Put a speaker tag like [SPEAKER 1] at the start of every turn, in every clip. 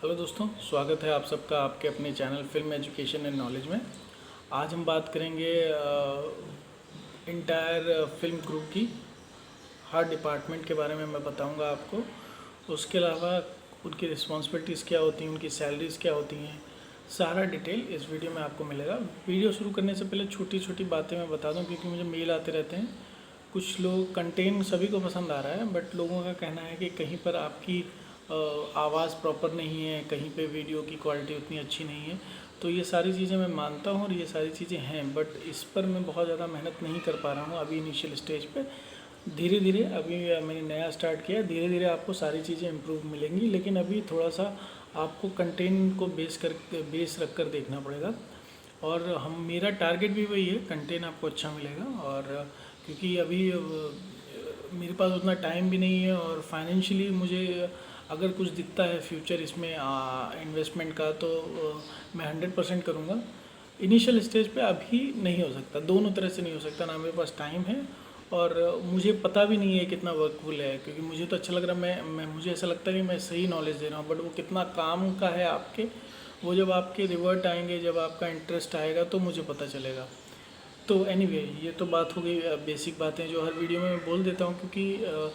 [SPEAKER 1] Hello दोस्तों, स्वागत है आप सबका आपके अपने channel film education and knowledge में। आज हम बात करेंगे इंटायर फिल्म क्रू की हर डिपार्टमेंट के बारे में मैं बताऊंगा आपको। उसके अलावा उनकी रिस्पॉन्सिबिलिटीज़ क्या होती हैं, उनकी सैलरीज़ क्या होती हैं, सारा डिटेल इस वीडियो में आपको मिलेगा। वीडियो शुरू करने से पहले छोटी छोटी बातें मैं बता दूं, क्योंकि मुझे मेल आते रहते हैं। कुछ लोग कंटेंट सभी को पसंद आ रहा है, बट लोगों का कहना है कि कहीं पर आपकी आवाज़ प्रॉपर नहीं है, कहीं पे वीडियो की क्वालिटी उतनी अच्छी नहीं है। तो ये सारी चीज़ें मैं मानता हूँ और ये सारी चीज़ें हैं, बट इस पर मैं बहुत ज़्यादा मेहनत नहीं कर पा रहा हूँ अभी इनिशियल स्टेज पे। धीरे धीरे अभी मैंने नया स्टार्ट किया, धीरे धीरे आपको सारी चीज़ें इम्प्रूव मिलेंगी, लेकिन अभी थोड़ा सा आपको कंटेंट को बेस रख कर देखना पड़ेगा। और हम मेरा टारगेट भी वही है, कंटेंट आपको अच्छा मिलेगा। और क्योंकि अभी मेरे पास उतना टाइम भी नहीं है, और फाइनेंशियली मुझे अगर कुछ दिखता है फ्यूचर इसमें इन्वेस्टमेंट का, तो मैं 100% करूँगा। इनिशियल स्टेज पे अभी नहीं हो सकता, दोनों तरह से नहीं हो सकता। ना मेरे पास टाइम है और मुझे पता भी नहीं है कितना वर्कफुल है, क्योंकि मुझे तो अच्छा लग रहा है, मैं मुझे ऐसा लगता है कि मैं सही नॉलेज दे रहा हूँ, बट वो कितना काम का है आपके, वो जब आपके रिवर्ट आएंगे, जब आपका इंटरेस्ट आएगा तो मुझे पता चलेगा। तो एनीवे ये तो बात हो गई बेसिक बातें जो हर वीडियो में मैं बोल देता हूँ, क्योंकि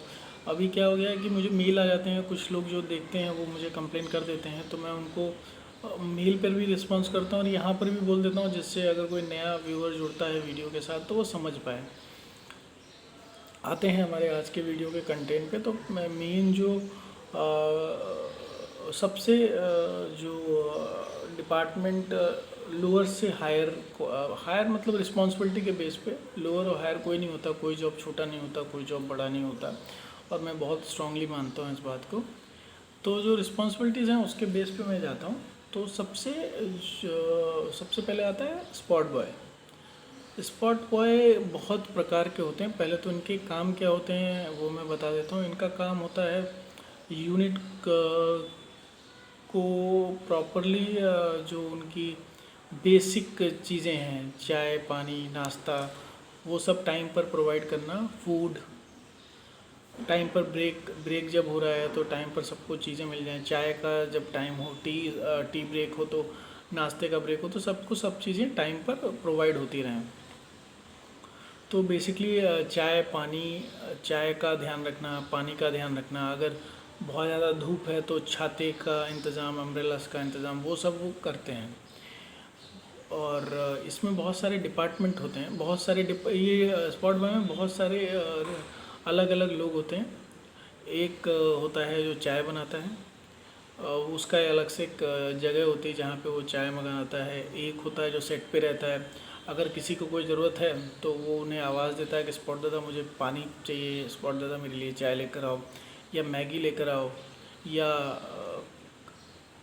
[SPEAKER 1] अभी क्या हो गया है कि मुझे मेल आ जाते हैं, कुछ लोग जो देखते हैं वो मुझे कंप्लेन कर देते हैं, तो मैं उनको मेल पर भी रिस्पॉन्स करता हूँ और यहाँ पर भी बोल देता हूँ, जिससे अगर कोई नया व्यूअर जुड़ता है वीडियो के साथ तो वो समझ पाए। आते हैं हमारे आज के वीडियो के कंटेंट पे। तो मैं मेन जो सबसे जो डिपार्टमेंट लोअर से हायर, हायर मतलब रिस्पॉन्सिबिलिटी के बेस पे, लोअर और हायर कोई नहीं होता, कोई जॉब छोटा नहीं होता, कोई जॉब बड़ा नहीं होता, और मैं बहुत स्ट्रांगली मानता हूँ इस बात को। तो जो रिस्पॉन्सिबिलिटीज़ हैं उसके बेस पे मैं जाता हूँ। तो सबसे पहले आता है स्पॉट बॉय। स्पॉट बॉय बहुत प्रकार के होते हैं। पहले तो इनके काम क्या होते हैं वो मैं बता देता हूँ। इनका काम होता है यूनिट को प्रॉपरली, जो उनकी बेसिक चीज़ें हैं, चाय पानी नाश्ता, वो सब टाइम पर प्रोवाइड करना। फूड टाइम पर, ब्रेक जब हो रहा है तो टाइम पर सबको चीज़ें मिल जाएं। चाय का जब टाइम हो, टी ब्रेक हो, तो नाश्ते का ब्रेक हो, तो सबको सब चीज़ें टाइम पर प्रोवाइड होती रहें। तो बेसिकली चाय पानी, चाय का ध्यान रखना, पानी का ध्यान रखना, अगर बहुत ज़्यादा धूप है तो छाते का इंतज़ाम, अम्ब्रेलास का इंतज़ाम, वो सब वो करते हैं। और इसमें बहुत सारे डिपार्टमेंट होते हैं, बहुत सारे ये स्पॉट बॉय में बहुत सारे अलग अलग लोग होते हैं। एक होता है जो चाय बनाता है, उसका अलग से एक जगह होती है जहाँ पे वो चाय मंगाता है। एक होता है जो सेट पे रहता है, अगर किसी को कोई ज़रूरत है तो वो उन्हें आवाज़ देता है कि स्पॉट दादा मुझे पानी चाहिए, स्पॉट दादा मेरे लिए चाय लेकर आओ, या मैगी लेकर आओ। या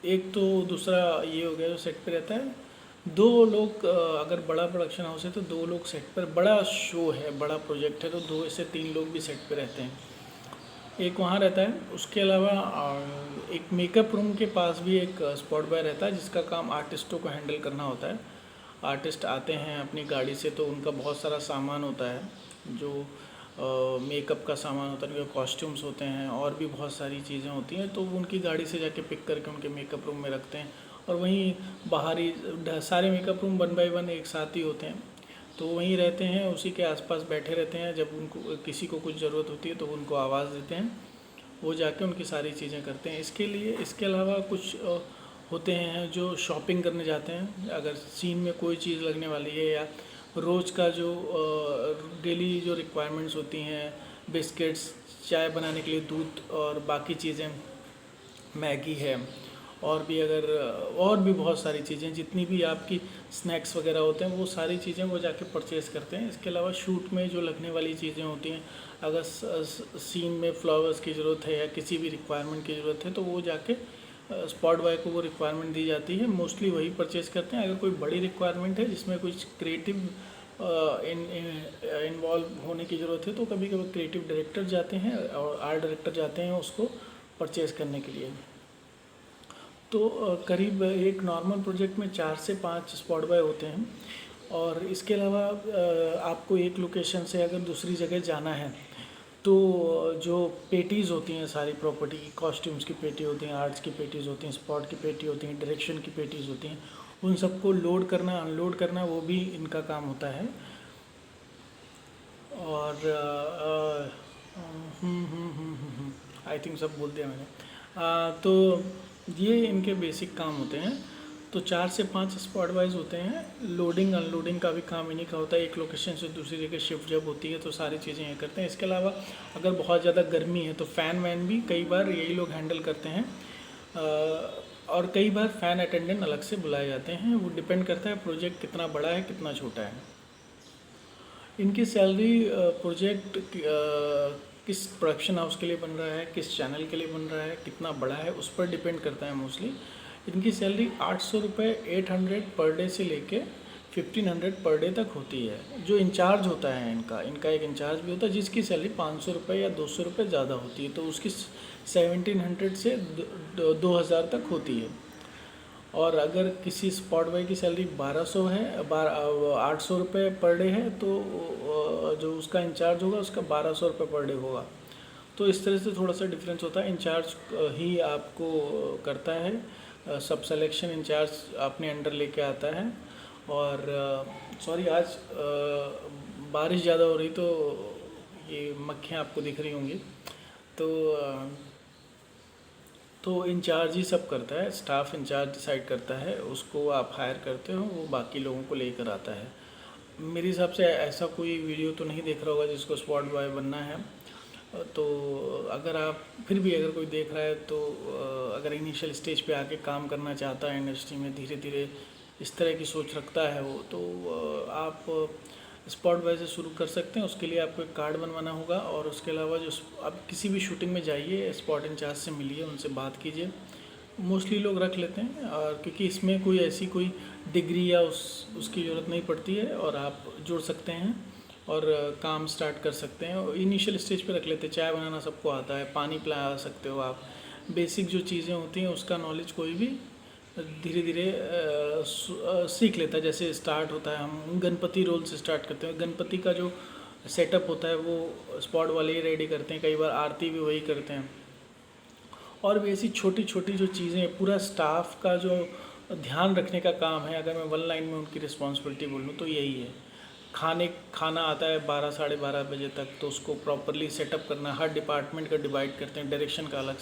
[SPEAKER 1] एक तो दूसरा ये हो गया जो सेट पे रहता है। दो लोग, अगर बड़ा प्रोडक्शन हाउस है तो दो लोग सेट पर, बड़ा शो है, बड़ा प्रोजेक्ट है तो 2 से 3 लोग भी सेट पे रहते हैं। एक वहाँ रहता है। उसके अलावा एक मेकअप रूम के पास भी एक स्पॉट बॉय रहता है, जिसका काम आर्टिस्टों को हैंडल करना होता है। आर्टिस्ट आते हैं अपनी गाड़ी से, तो उनका बहुत सारा सामान होता है, जो मेकअप का सामान होता है, उनके कॉस्ट्यूम्स होते हैं, और भी बहुत सारी चीज़ें होती हैं, तो वो उनकी गाड़ी से जाके पिक करके उनके मेकअप रूम में रखते हैं। और वहीं बाहर ही सारे मेकअप रूम 1 बाय 1 एक साथ ही होते हैं, तो वहीं रहते हैं, उसी के आसपास बैठे रहते हैं। जब उनको किसी को कुछ ज़रूरत होती है तो उनको आवाज़ देते हैं, वो जाके उनकी सारी चीज़ें करते हैं। इसके अलावा कुछ होते हैं जो शॉपिंग करने जाते हैं। अगर सीन में कोई चीज़ लगने वाली है, या रोज़ का जो डेली जो रिक्वायरमेंट्स होती हैं, बिस्किट्स, चाय बनाने के लिए दूध और बाकी चीज़ें, मैगी है, और भी अगर और भी बहुत सारी चीज़ें, जितनी भी आपकी स्नैक्स वगैरह होते हैं, वो सारी चीज़ें वो जाके परचेज़ करते हैं। इसके अलावा शूट में जो लगने वाली चीज़ें होती हैं, अगर सीन में फ्लावर्स की ज़रूरत है या किसी भी रिक्वायरमेंट की ज़रूरत है, तो वो जाके स्पॉट बॉय को वो रिक्वायरमेंट दी जाती है। मोस्टली वही परचेज़ करते हैं। अगर कोई बड़ी रिक्वायरमेंट है जिसमें कुछ क्रिएटिव इन्वॉल्व होने की ज़रूरत है, तो कभी कभी क्रिएटिव डायरेक्टर जाते हैं और आर्ट डायरेक्टर जाते हैं उसको परचेज़ करने के लिए। तो करीब एक नॉर्मल प्रोजेक्ट में 4 से 5 स्पॉट बॉय होते हैं। और इसके अलावा आपको एक लोकेशन से अगर दूसरी जगह जाना है, तो जो पेटीज़ होती हैं सारी प्रॉपर्टी की, कॉस्ट्यूम्स की पेटी होती हैं, आर्ट्स की पेटीज़ होती हैं, स्पॉट की पेटी होती हैं, डायरेक्शन की पेटीज़ होती हैं, उन सबको लोड करना अनलोड करना वो भी इनका काम होता है। और आई थिंक सब बोल दिया मैंने। तो ये इनके बेसिक काम होते हैं। तो 4 से 5 स्पॉट वाइज होते हैं। लोडिंग अनलोडिंग का भी काम इन्हीं का होता है। एक लोकेशन से दूसरी जगह शिफ्ट जब होती है तो सारी चीज़ें ये करते हैं। इसके अलावा अगर बहुत ज़्यादा गर्मी है तो फ़ैन वैन भी कई बार यही लोग हैंडल करते हैं। और कई बार फ़ैन अटेंडेंट अलग से बुलाए जाते हैं। वो डिपेंड करता है प्रोजेक्ट कितना बड़ा है कितना छोटा है। इनकी सैलरी प्रोजेक्ट किस प्रोडक्शन हाउस के लिए बन रहा है, किस चैनल के लिए बन रहा है, कितना बड़ा है, उस पर डिपेंड करता है मोस्टली। इनकी सैलरी 800 रुपये 800 पर डे से लेके 1500 पर डे तक होती है। जो इंचार्ज होता है इनका एक इंचार्ज भी होता है जिसकी सैलरी 500 रुपये या 200 रुपये ज़्यादा होती है, तो उसकी 1700 से 2000 तक होती है। और अगर किसी स्पॉट बॉय की सैलरी 1200 है 800 रुपये पर डे है तो जो उसका इंचार्ज होगा उसका 1200 रुपये पर डे होगा। तो इस तरह से थोड़ा सा डिफरेंस होता है। इंचार्ज ही आपको करता है, सब सिलेक्शन इंचार्ज अपने अंडर लेके आता है। और सॉरी आज बारिश ज़्यादा हो रही तो ये मक्खियाँ आपको दिख रही होंगी। तो इंचार्ज ही सब करता है, स्टाफ इंचार्ज डिसाइड करता है, उसको आप हायर करते हो, वो बाकी लोगों को लेकर आता है। मेरे हिसाब से ऐसा कोई वीडियो तो नहीं देख रहा होगा जिसको स्पॉट बॉय बनना है। तो अगर आप फिर भी अगर कोई देख रहा है तो अगर इनिशियल स्टेज पे आके काम करना चाहता है इंडस्ट्री में, धीरे धीरे इस तरह की सोच रखता है वो, तो आप स्पॉट बॉय से शुरू कर सकते हैं। उसके लिए आपको एक कार्ड बनवाना होगा। और उसके अलावा जो आप किसी भी शूटिंग में जाइए, स्पॉट इंचार्ज से मिलिए, उनसे बात कीजिए। मोस्टली लोग रख लेते हैं और क्योंकि इसमें कोई ऐसी कोई डिग्री या उसकी ज़रूरत नहीं पड़ती है और आप जुड़ सकते हैं और काम स्टार्ट कर सकते हैं। और इनिशियल स्टेज पे रख लेते हैं। चाय बनाना सबको आता है, पानी पिला सकते हो आप, बेसिक जो चीज़ें होती हैं उसका नॉलेज कोई भी धीरे धीरे सीख लेता है। जैसे स्टार्ट होता है, हम गणपति रोल से स्टार्ट करते हैं। गणपति का जो सेटअप होता है वो स्पॉट वाले ही रेडी करते हैं, कई बार आरती भी वही करते हैं। और भी ऐसी छोटी छोटी जो चीज़ें, पूरा स्टाफ का जो ध्यान रखने का काम है, अगर मैं वन लाइन में उनकी रिस्पॉन्सिबिलिटी बोलूँ तो यही है। खाना आता है 12 साढ़े 12 बजे तक, तो उसको प्रॉपरली सेटअप करना। हर डिपार्टमेंट का डिवाइड करते हैं, डायरेक्शन का अलग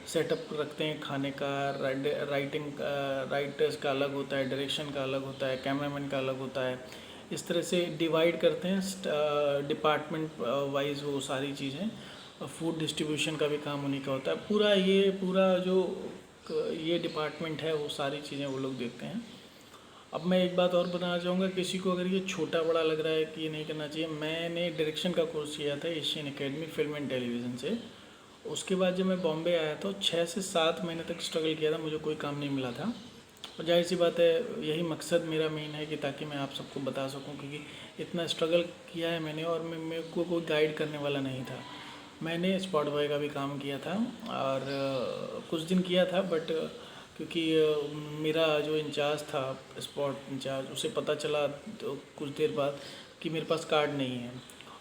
[SPEAKER 1] सेटअप रखते हैं, खाने का राइटर्स का अलग होता है, डायरेक्शन का अलग होता है, कैमरामैन का अलग होता है। इस तरह से डिवाइड करते हैं डिपार्टमेंट वाइज वो सारी चीज़ें। फूड डिस्ट्रीब्यूशन का भी काम उन्हीं का होता है। पूरा जो ये डिपार्टमेंट है वो सारी चीज़ें वो लोग देखते हैं। अब मैं एक बात और बताना चाहूँगा, किसी को अगर ये छोटा बड़ा लग रहा है कि ये नहीं करना चाहिए, मैंने डायरेक्शन का कोर्स किया था Asian academy film and television से। उसके बाद जब मैं बॉम्बे आया तो 6 से 7 महीने तक स्ट्रगल किया था, मुझे कोई काम नहीं मिला था। और जाहिर सी बात है, यही मकसद मेरा मेन है कि ताकि मैं आप सबको बता सकूं, क्योंकि इतना स्ट्रगल किया है मैंने और मेरे को कोई गाइड करने वाला नहीं था। मैंने स्पॉट बॉय का भी काम किया था और कुछ दिन किया था, बट क्योंकि मेरा जो इंचार्ज था, स्पॉट इंचार्ज, उसे पता चला तो कुछ देर बाद कि मेरे पास कार्ड नहीं है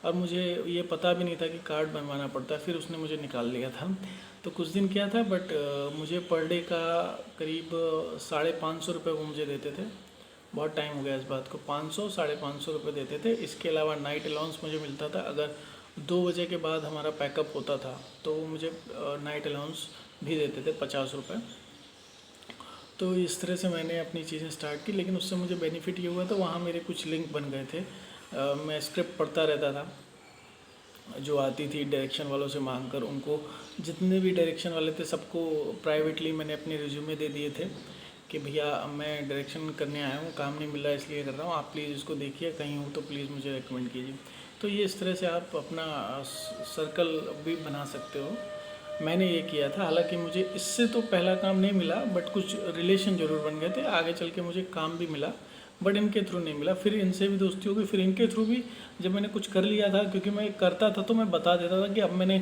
[SPEAKER 1] और मुझे ये पता भी नहीं था कि कार्ड बनवाना पड़ता है। फिर उसने मुझे निकाल लिया था। तो कुछ दिन किया था, बट मुझे पर डे का करीब 550 रुपये वो मुझे देते थे। बहुत टाइम हो गया इस बात को। 500 550 रुपये देते थे। इसके अलावा नाइट अलाउंस मुझे मिलता था। अगर 2 बजे के बाद हमारा पैकअप होता था तो मुझे नाइट अलाउंस भी देते थे 50 रुपये। तो इस तरह से मैंने अपनी चीज़ें स्टार्ट की। लेकिन उससे मुझे बेनिफिट ये हुआ था, वहाँ मेरे कुछ लिंक बन गए थे। मैं स्क्रिप्ट पढ़ता रहता था जो आती थी डायरेक्शन वालों से मांग कर। उनको जितने भी डायरेक्शन वाले थे सबको प्राइवेटली मैंने अपने रिज्यूमे दे दिए थे कि भैया मैं डायरेक्शन करने आया हूँ, काम नहीं मिल रहा है इसलिए कर रहा हूँ, आप प्लीज़ इसको देखिए, कहीं हो तो प्लीज़ मुझे रेकमेंड कीजिए। तो ये इस तरह से आप अपना सर्कल भी बना सकते हो। मैंने ये किया था। हालांकि मुझे इससे तो पहला काम नहीं मिला, बट कुछ रिलेशन ज़रूर बन गए थे। आगे चल के मुझे काम भी मिला, बट इनके थ्रू नहीं मिला। फिर इनसे भी दोस्ती हो गई। फिर इनके थ्रू भी जब मैंने कुछ कर लिया था, क्योंकि मैं करता था तो मैं बता देता था कि अब मैंने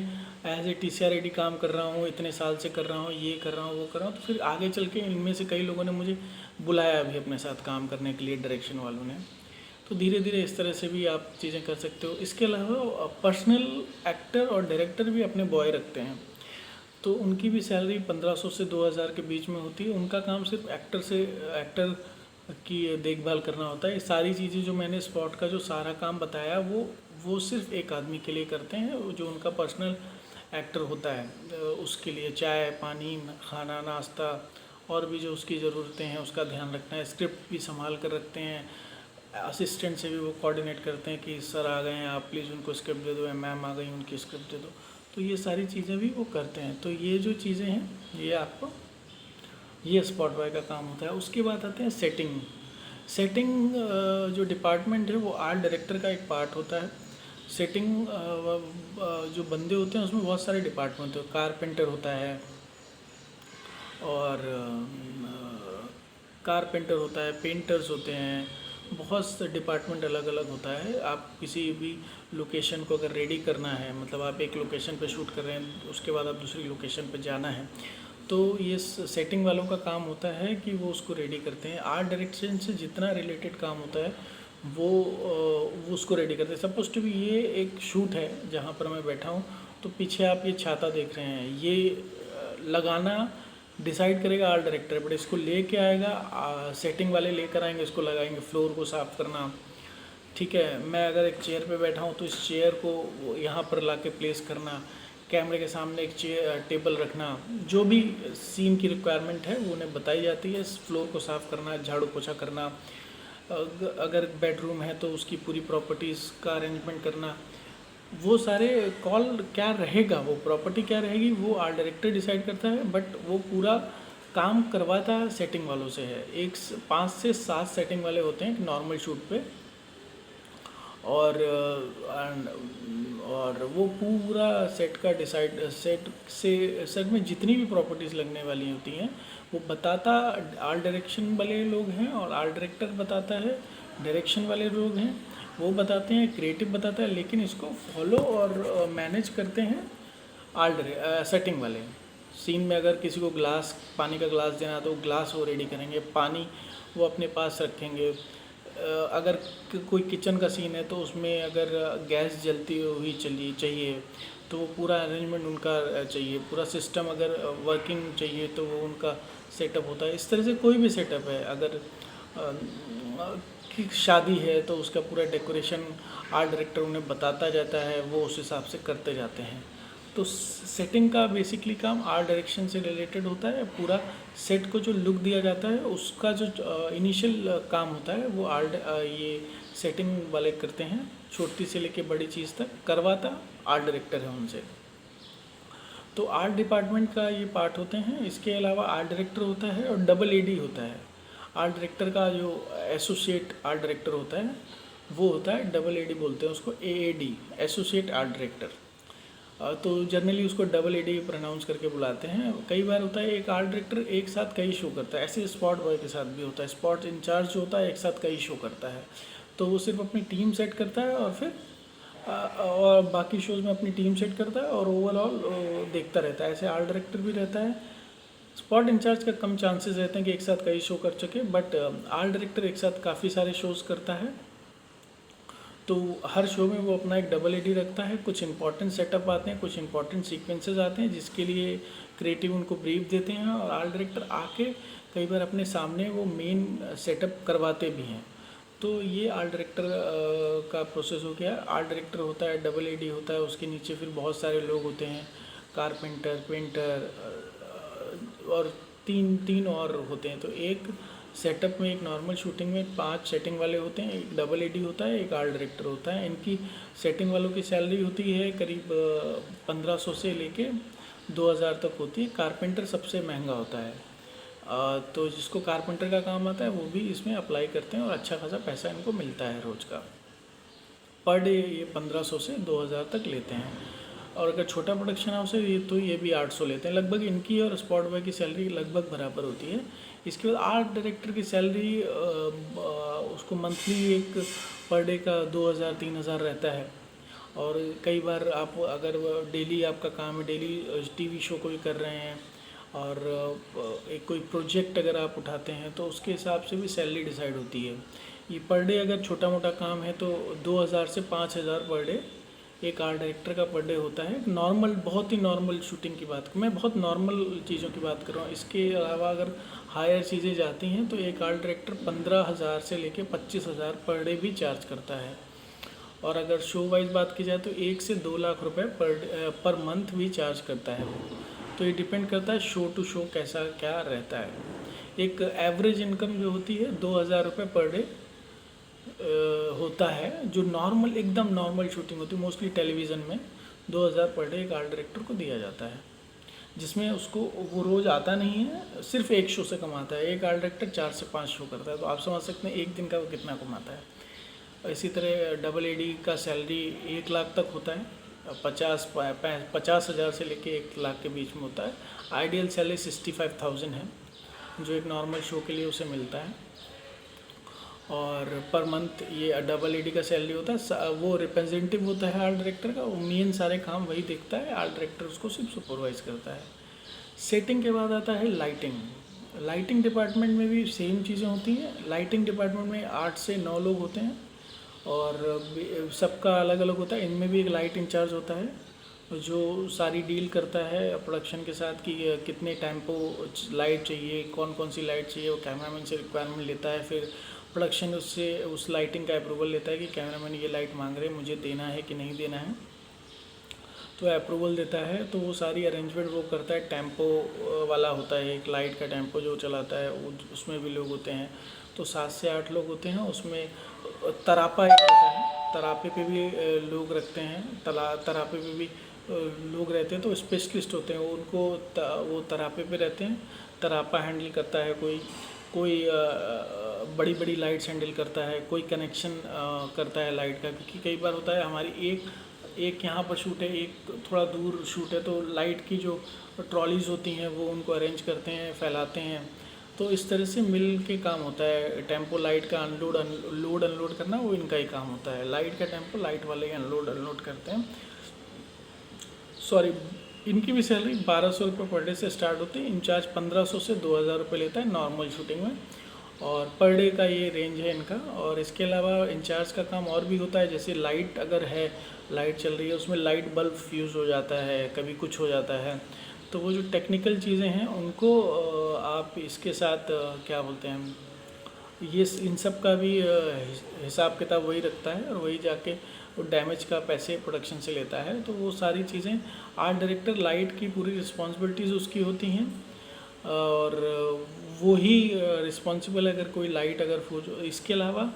[SPEAKER 1] एज ए TCR-AD काम कर रहा हूँ, इतने साल से कर रहा हूँ, ये कर रहा हूँ, वो कर रहा हूँ। तो फिर आगे चल के इनमें से कई लोगों ने मुझे बुलाया भी अपने साथ काम करने के लिए, डायरेक्शन वालों ने। तो धीरे धीरे इस तरह से भी आप चीज़ें कर सकते हो। इसके अलावा पर्सनल एक्टर और डायरेक्टर भी अपने बॉय रखते हैं, तो उनकी भी सैलरी 1500 से 2000 के बीच में होती है। उनका काम सिर्फ एक्टर की देखभाल करना होता है। ये सारी चीज़ें जो मैंने स्पॉट का जो सारा काम बताया वो सिर्फ एक आदमी के लिए करते हैं, जो उनका पर्सनल एक्टर होता है। उसके लिए चाय पानी खाना नाश्ता और भी जो उसकी ज़रूरतें हैं उसका ध्यान रखना है। स्क्रिप्ट भी संभाल कर रखते हैं, असिस्टेंट से भी वो कोऑर्डिनेट करते हैं कि सर आ गए हैं आप प्लीज़ उनको स्क्रिप्ट दे दो, या मैम आ गई उनकी स्क्रिप्ट दे दो। तो ये सारी चीज़ें भी वो करते हैं। तो ये जो चीज़ें हैं ये स्पॉट बॉय का काम होता है। उसके बाद आते हैं सेटिंग जो डिपार्टमेंट है वो आर्ट डायरेक्टर का एक पार्ट होता है। सेटिंग जो बंदे होते हैं उसमें बहुत सारे डिपार्टमेंट होते हैं। कारपेंटर होता है और पेंटर्स होते हैं, बहुत से डिपार्टमेंट अलग अलग होता है। आप किसी भी लोकेशन को अगर रेडी करना है, मतलब आप एक लोकेशन पे शूट कर रहे हैं उसके बाद आप दूसरी लोकेशन पे जाना है, तो ये सेटिंग वालों का काम होता है कि वो उसको रेडी करते हैं। आर्ट डायरेक्शन से जितना रिलेटेड काम होता है वो उसको रेडी करते हैं। सपोज टू भी ये एक शूट है जहाँ पर मैं बैठा हूँ, तो पीछे आप ये छाता देख रहे हैं, ये लगाना डिसाइड करेगा आर्ट डायरेक्टर, बट इसको लेके आएगा सेटिंग वाले, लेकर आएंगे, इसको लगाएंगे। फ्लोर को साफ़ करना, ठीक है। मैं अगर एक चेयर पे बैठा हूँ तो इस चेयर को यहाँ पर ला के प्लेस करना, कैमरे के सामने एक टेबल रखना, जो भी सीन की रिक्वायरमेंट है वो उन्हें बताई जाती है। इस फ्लोर को साफ़ करना, झाड़ू पोछा करना, अगर बेडरूम है तो उसकी पूरी प्रॉपर्टीज़ का अरेंजमेंट करना, वो सारे कॉल क्या रहेगा, वो प्रॉपर्टी क्या रहेगी वो आर्ट डायरेक्टर डिसाइड करता है, बट वो पूरा काम करवाता सेटिंग वालों से है। 5 से 7 सेटिंग वाले होते हैं नॉर्मल शूट पे, और वो पूरा सेट का सेट में जितनी भी प्रॉपर्टीज़ लगने वाली होती हैं वो बताता आर्ट डायरेक्शन वाले लोग हैं, और आर्ट डायरेक्टर बताता है, डायरेक्शन वाले लोग हैं वो बताते हैं, क्रिएटिव बताता है, लेकिन इसको फॉलो और मैनेज करते हैं सेटिंग वाले। सीन में अगर किसी को पानी का ग्लास देना तो ग्लास वो रेडी करेंगे, पानी वो अपने पास रखेंगे। अगर कोई किचन का सीन है तो उसमें अगर गैस जलती हुई चाहिए तो वो पूरा अरेंजमेंट उनका चाहिए, पूरा सिस्टम अगर वर्किंग चाहिए तो वो उनका सेटअप होता है। इस तरह से कोई भी सेटअप है, अगर कि शादी है तो उसका पूरा डेकोरेशन आर्ट डायरेक्टर उन्हें बताता जाता है, वो उस हिसाब से करते जाते हैं। तो सेटिंग का बेसिकली काम आर्ट डायरेक्शन से रिलेटेड होता है। पूरा सेट को जो लुक दिया जाता है उसका जो इनिशियल काम होता है वो ये सेटिंग वाले करते हैं, छोटी से लेके बड़ी चीज़ तक करवाता आर्ट डायरेक्टर है उनसे। तो आर्ट डिपार्टमेंट का ये पार्ट होते हैं। इसके अलावा आर्ट डायरेक्टर होता है और डबल एडी होता है। आर्ट डायरेक्टर का जो एसोसिएट आर्ट डायरेक्टर होता है वो होता है डबल एडी, बोलते हैं उसको AAD, एसोसिएट आर्ट डायरेक्टर। तो जनरली उसको डबल एडी प्रोनाउंस करके बुलाते हैं। कई बार होता है एक आर्ट डायरेक्टर एक साथ कई शो करता है, ऐसे स्पॉट बॉय के साथ भी होता है। स्पॉट इंचार्ज जो होता है एक साथ कई शो करता है, तो वो सिर्फ अपनी टीम सेट करता है और फिर और बाकी शोज़ में अपनी टीम सेट करता है और ओवरऑल देखता रहता है। ऐसे आर्ट डायरेक्टर भी रहता है। स्पॉट इंचार्ज का कम चांसेस रहते हैं कि एक साथ कई शो कर सके, बट आर्ट डायरेक्टर एक साथ काफ़ी सारे शोज़ करता है। तो हर शो में वो अपना एक डबल एडी रखता है। कुछ इंपॉर्टेंट सेटअप आते हैं, कुछ इंपॉर्टेंट सीक्वेंसेस आते हैं जिसके लिए क्रिएटिव उनको ब्रीफ देते हैं, और आर्ट डायरेक्टर आके कई बार अपने सामने वो मेन सेटअप करवाते भी हैं। तो ये आर्ट डायरेक्टर का प्रोसेस हो गया। आर्ट डायरेक्टर होता है, डबल एडी होता है, उसके नीचे फिर बहुत सारे लोग होते हैं, कारपेंटर, पेंटर और तीन और होते हैं। तो एक सेटअप में, एक नॉर्मल शूटिंग में 5 सेटिंग वाले होते हैं, एक डबल एडी होता है, एक आर्ट डायरेक्टर होता है। इनकी सेटिंग वालों की सैलरी होती है करीब 1500 से लेके 2000 तक होती है। कारपेंटर सबसे महंगा होता है, तो जिसको कारपेंटर का काम आता है वो भी इसमें अप्लाई करते हैं और अच्छा खासा पैसा इनको मिलता है रोज़ का। पर डे ये 1500 से 2000 तक लेते हैं। और अगर छोटा प्रोडक्शन हाउस है तो ये भी 800 लेते हैं। लगभग इनकी और स्पॉट बॉय की सैलरी लगभग बराबर होती है। इसके बाद आर्ट डायरेक्टर की सैलरी उसको मंथली एक पर डे का 2000-3000 रहता है। और कई बार आप अगर डेली आपका काम है, डेली टीवी शो कोई कर रहे हैं और एक कोई प्रोजेक्ट अगर आप उठाते हैं तो उसके हिसाब से भी सैलरी डिसाइड होती है ये पर डे अगर छोटा मोटा काम है तो 2000 से 5000 पर डे एक आर्ट डायरेक्टर का पर डे होता है। नॉर्मल, बहुत ही नॉर्मल शूटिंग की बात, मैं बहुत नॉर्मल चीज़ों की बात कर रहा हूँ। इसके अलावा अगर हायर चीज़ें जाती हैं तो एक आर्ट डायरेक्टर 15,000 से लेके 25,000 पर डे भी चार्ज करता है। और अगर शो वाइज बात की जाए तो 1 से 2 लाख रुपए पर मंथ भी चार्ज करता है वो। तो ये डिपेंड करता है शो टू शो कैसा क्या रहता है। एक एवरेज इनकम जो होती है 2,000 रुपये पर डे होता है, जो नॉर्मल एकदम नॉर्मल शूटिंग होती है। मोस्टली टेलीविज़न में 2,000 पर डे एक आर्ट डायरेक्टर को दिया जाता है, जिसमें उसको वो रोज़ आता नहीं है, सिर्फ एक शो से कमाता है। एक आर्ट डायरेक्टर 4 से 5 शो करता है, तो आप समझ सकते हैं एक दिन का वो कितना कमाता है। इसी तरह डबल एडी का सैलरी 1 लाख तक होता है, 50,000 से लेके 1 लाख के बीच में होता है। आइडियल सैलरी 65,000 है, जो एक नॉर्मल शो के लिए उसे मिलता है। और पर मंथ ये डबल एडी का सैलरी होता है। वो रिप्रेजेंटेटिव होता है आर्ट डायरेक्टर का, वो मेन सारे काम वही देखता है, आर्ट डायरेक्टर उसको सिर्फ सुपरवाइज करता है। सेटिंग के बाद आता है लाइटिंग। लाइटिंग डिपार्टमेंट में भी सेम चीज़ें होती हैं। लाइटिंग डिपार्टमेंट में 8 से 9 लोग होते हैं और सबका अलग अलग होता है। इनमें भी एक लाइट इंचार्ज होता है जो सारी डील करता है प्रोडक्शन के साथ कि कितने टेम्पो लाइट चाहिए, कौन कौन सी लाइट चाहिए। वो कैमरामैन से रिक्वायरमेंट लेता है, फिर प्रोडक्शन उससे उस लाइटिंग का अप्रूवल लेता है कि कैमरामैन ये लाइट मांग रहे हैं, मुझे देना है कि नहीं देना है। तो अप्रूवल देता है, तो वो सारी अरेंजमेंट वो करता है। टेम्पो वाला होता है, एक लाइट का टेम्पो जो चलाता है, उसमें भी लोग होते हैं। तो 7 से 8 लोग होते हैं। उसमें तरापा एक होता है, तरापे पे भी लोग रखते हैं। तरापे पे भी लोग रहते हैं, तो स्पेशलिस्ट होते हैं उनको वो तरापे पे रहते हैं। तरापा हैंडल करता है कोई बड़ी बड़ी लाइट्स हैंडल करता है, कोई कनेक्शन करता है लाइट का। क्योंकि कई बार होता है हमारी एक यहाँ पर शूट है, एक थोड़ा दूर शूट है, तो लाइट की जो ट्रॉलीज़ होती हैं वो उनको अरेंज करते हैं, फैलाते हैं। तो इस तरह से मिल के काम होता है। टेम्पो लाइट का लोड अनलोड करना वो इनका ही काम होता है। लाइट का टेम्पो लाइट वाले ही अनलोड करते हैं। सॉरी, इनकी भी सैलरी 1200 रुपये पर डे से स्टार्ट होती है। इंचार्ज 1500 से 2000 रुपये लेता है नॉर्मल शूटिंग में, और पर डे का ये रेंज है इनका। और इसके अलावा इंचार्ज का काम और भी होता है, जैसे लाइट अगर है, लाइट चल रही है, उसमें लाइट बल्ब फ्यूज़ हो जाता है, कभी कुछ हो जाता है, तो वो जो टेक्निकल चीज़ें हैं उनको आप इसके साथ क्या बोलते हैं, ये इन सब का भी हिसाब किताब वही रखता है, और वही जाके वो डैमेज का पैसे प्रोडक्शन से लेता है। तो वो सारी चीज़ें आर्ट डायरेक्टर, लाइट की पूरी रिस्पॉन्सिबिलिटीज़ उसकी होती हैं, और वो ही रिस्पॉन्सिबल अगर कोई लाइट अगर फूज। इसके अलावा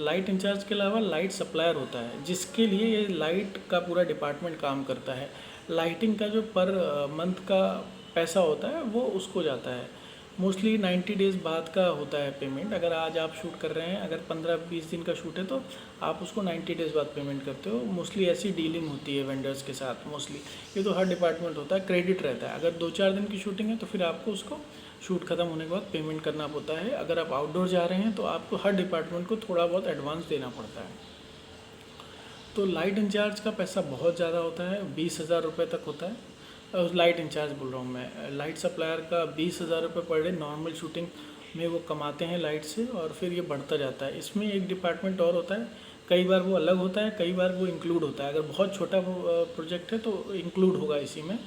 [SPEAKER 1] लाइट इंचार्ज के अलावा लाइट सप्लायर होता है, जिसके लिए ये लाइट का पूरा डिपार्टमेंट काम करता है। लाइटिंग का जो पर मंथ का पैसा होता है वो उसको जाता है। मोस्टली 90 डेज़ बाद का होता है पेमेंट। अगर आज आप शूट कर रहे हैं, अगर 15-20 दिन का शूट है, तो आप उसको 90 डेज़ बाद पेमेंट करते हो। मोस्टली ऐसी डीलिंग होती है वेंडर्स के साथ। मोस्टली ये तो हर डिपार्टमेंट होता है, क्रेडिट रहता है। अगर 2-4 दिन की शूटिंग है तो फिर आपको उसको शूट ख़त्म होने के बाद पेमेंट करना पड़ता है। अगर आप आउटडोर जा रहे हैं तो आपको हर डिपार्टमेंट को थोड़ा बहुत एडवांस देना पड़ता है। तो लाइट इंचार्ज का पैसा बहुत ज़्यादा होता है, 20,000 रुपये तक होता है। लाइट इंचार्ज बोल रहा हूँ मैं। लाइट सप्लायर का 20,000 रुपये पर डे नॉर्मल शूटिंग में वो कमाते हैं लाइट से, और फिर ये बढ़ता जाता है। इसमें एक डिपार्टमेंट और होता है, कई बार वो अलग होता है, कई बार वो इंक्लूड होता है। अगर बहुत छोटा प्रोजेक्ट है तो इंक्लूड होगा इसी में।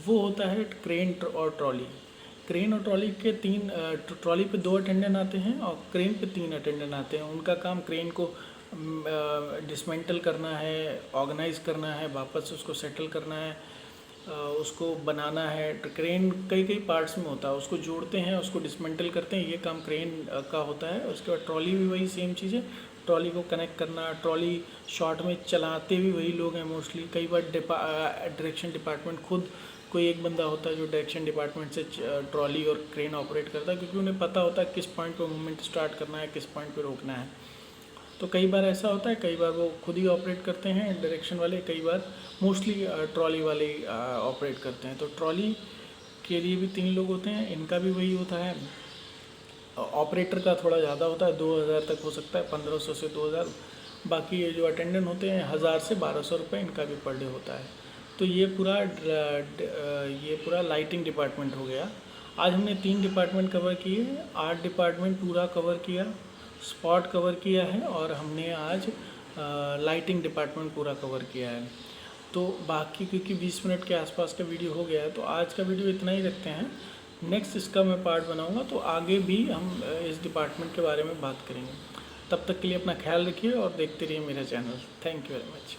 [SPEAKER 1] वो होता है क्रेन और ट्रॉली। क्रेन और ट्रॉली के ट्रॉली पे 2 अटेंडेंट आते हैं और क्रेन पे 3 अटेंडेंट आते हैं। उनका काम क्रेन को डिसमेंटल करना है, ऑर्गेनाइज करना है, वापस उसको सेटल करना है, उसको बनाना है। क्रेन कई पार्ट्स में होता है, उसको जोड़ते हैं, उसको डिसमेंटल करते हैं, ये काम क्रेन का होता है। उसके बाद ट्रॉली भी वही सेम चीज़ है, ट्रॉली को कनेक्ट करना। ट्रॉली शॉर्ट में चलाते भी वही लोग हैं मोस्टली। कई बार डायरेक्शन डिपार्टमेंट खुद कोई एक बंदा होता है जो डायरेक्शन डिपार्टमेंट से ट्रॉली और क्रेन ऑपरेट करता है, क्योंकि उन्हें पता होता है किस पॉइंट पर मूवमेंट स्टार्ट करना है, किस पॉइंट पर रोकना है। तो कई बार ऐसा होता है, कई बार वो खुद ही ऑपरेट करते हैं डायरेक्शन वाले, कई बार मोस्टली ट्रॉली वाले ऑपरेट करते हैं। तो ट्रॉली के लिए भी 3 लोग होते हैं, इनका भी वही होता है। ऑपरेटर का थोड़ा ज़्यादा होता है, 2,000 तक हो सकता है, 1500 से 2,000। बाकी ये जो अटेंडेंट होते हैं 1,000 से 1,200 रुपये इनका भी पर डे होता है। तो ये पूरा लाइटिंग डिपार्टमेंट हो गया। आज हमने 3 डिपार्टमेंट कवर किए। आर्ट डिपार्टमेंट पूरा कवर किया, स्पॉट कवर किया है और हमने आज लाइटिंग डिपार्टमेंट पूरा कवर किया है। तो बाकी क्योंकि 20 मिनट के आसपास का वीडियो हो गया है तो आज का वीडियो इतना ही रखते हैं। नेक्स्ट इसका मैं पार्ट बनाऊंगा तो आगे भी हम इस डिपार्टमेंट के बारे में बात करेंगे। तब तक के लिए अपना ख्याल रखिए और देखते रहिए मेरा channel. Thank you very much.